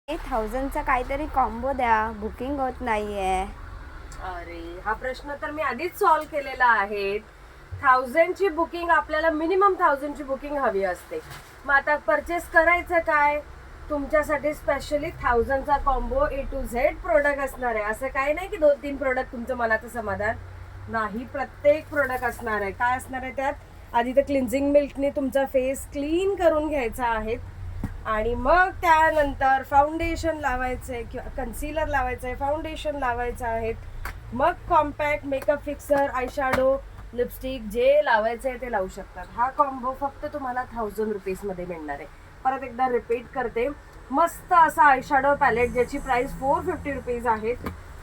1000चा काहीतरी कॉम्बो द्या, बुकिंग होत नाहीये. अरे हा प्रश्न तर मी आधीच सॉल्व्ह केलेला आहे. 1000ची बुकिंग आपल्याला मिनिमम 1000ची बुकिंग हवी असते. मग आता परचेस करायचं काय? तुमच्यासाठी स्पेशली 1000चा combo A to Z product असणार आहे. असं काही नाही की 2-3 प्रोडक्ट तुमचं मनाचं समाधान नाही, प्रत्येक प्रोडक्ट असणार आहे. काय असणार आहे त्यात? आधी तर क्लिन्झिंग मिल्कने तुमचा फेस क्लीन करून घ्यायचा आहे आणि मग त्यानंतर फाउंडेशन लावायचं आहे किंवा कन्सिलर लावायचं आहे, फाउंडेशन लावायचं आहे, मग compact makeup fixer, eyeshadow, lipstick जे लावायचं आहे ते लावू शकतात. हा कॉम्बो फक्त तुम्हाला 1000 रुपीजमध्ये मिळणार आहे. परत एकदा रिपीट करते, मस्त असा आयशॅडो पॅलेट ज्याची प्राइस 450 रुपीज आहे.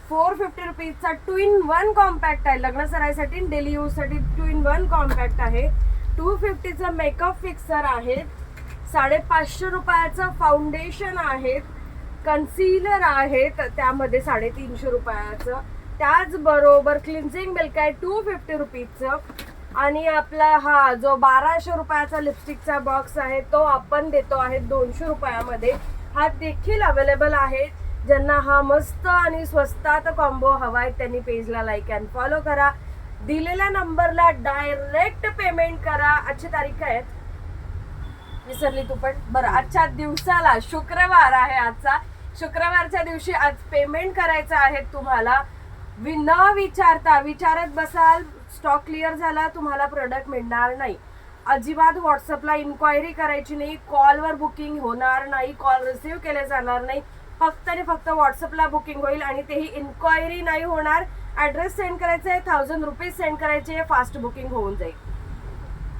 450 रुपीजचा 2-in-1 कॉम्पॅक्ट आहे. लग्न सराईसाठी डेली यूजसाठी 2-in-1 कॉम्पॅक्ट आहे. 250चा मेकअप फिक्सर आहे. 550 रुपयाचं फाउंडेशन आहे. कन्सिलर आहेत त्यामध्ये 350 रुपयाचं. त्याचबरोबर क्लिन्झिंग मिल्क आहे 250 रुपीजचं. आणि आपला हा जो 1200 रुपयाचा लिपस्टिकचा बॉक्स आहे तो आपण देतो आहे 200 रुपयामध्ये. हा देखील अवेलेबल आहे. ज्यांना हा मस्त आणि स्वस्तात कॉम्बो हवाय त्यांनी पेजला लाईक अँड फॉलो करा. दिलेल्या नंबरला डायरेक्ट पेमेंट करा. आजची तारीख आहे, विसरली तू पण बरं. आजच्या दिवसाला शुक्रवार आहे. आजचा शुक्रवारच्या दिवशी आज पेमेंट करायचं आहे तुम्हाला. न विचारता, विचारत बसाल स्टॉक क्लिअर झाला तुम्हाला प्रोडक्ट मिळणार नाही. अजिबात व्हॉट्सअपला इन्क्वायरी करायची नाही. कॉलवर बुकिंग होणार नाही, कॉल रिसिव्ह केले जाणार नाही. फक्त आणि फक्त व्हॉट्सअपला बुकिंग होईल आणि तेही इन्क्वायरी नाही होणार. ॲड्रेस सेंड करायचं आहे, 1000 रुपीज सेंड करायचे, फास्ट बुकिंग होऊन जाईल.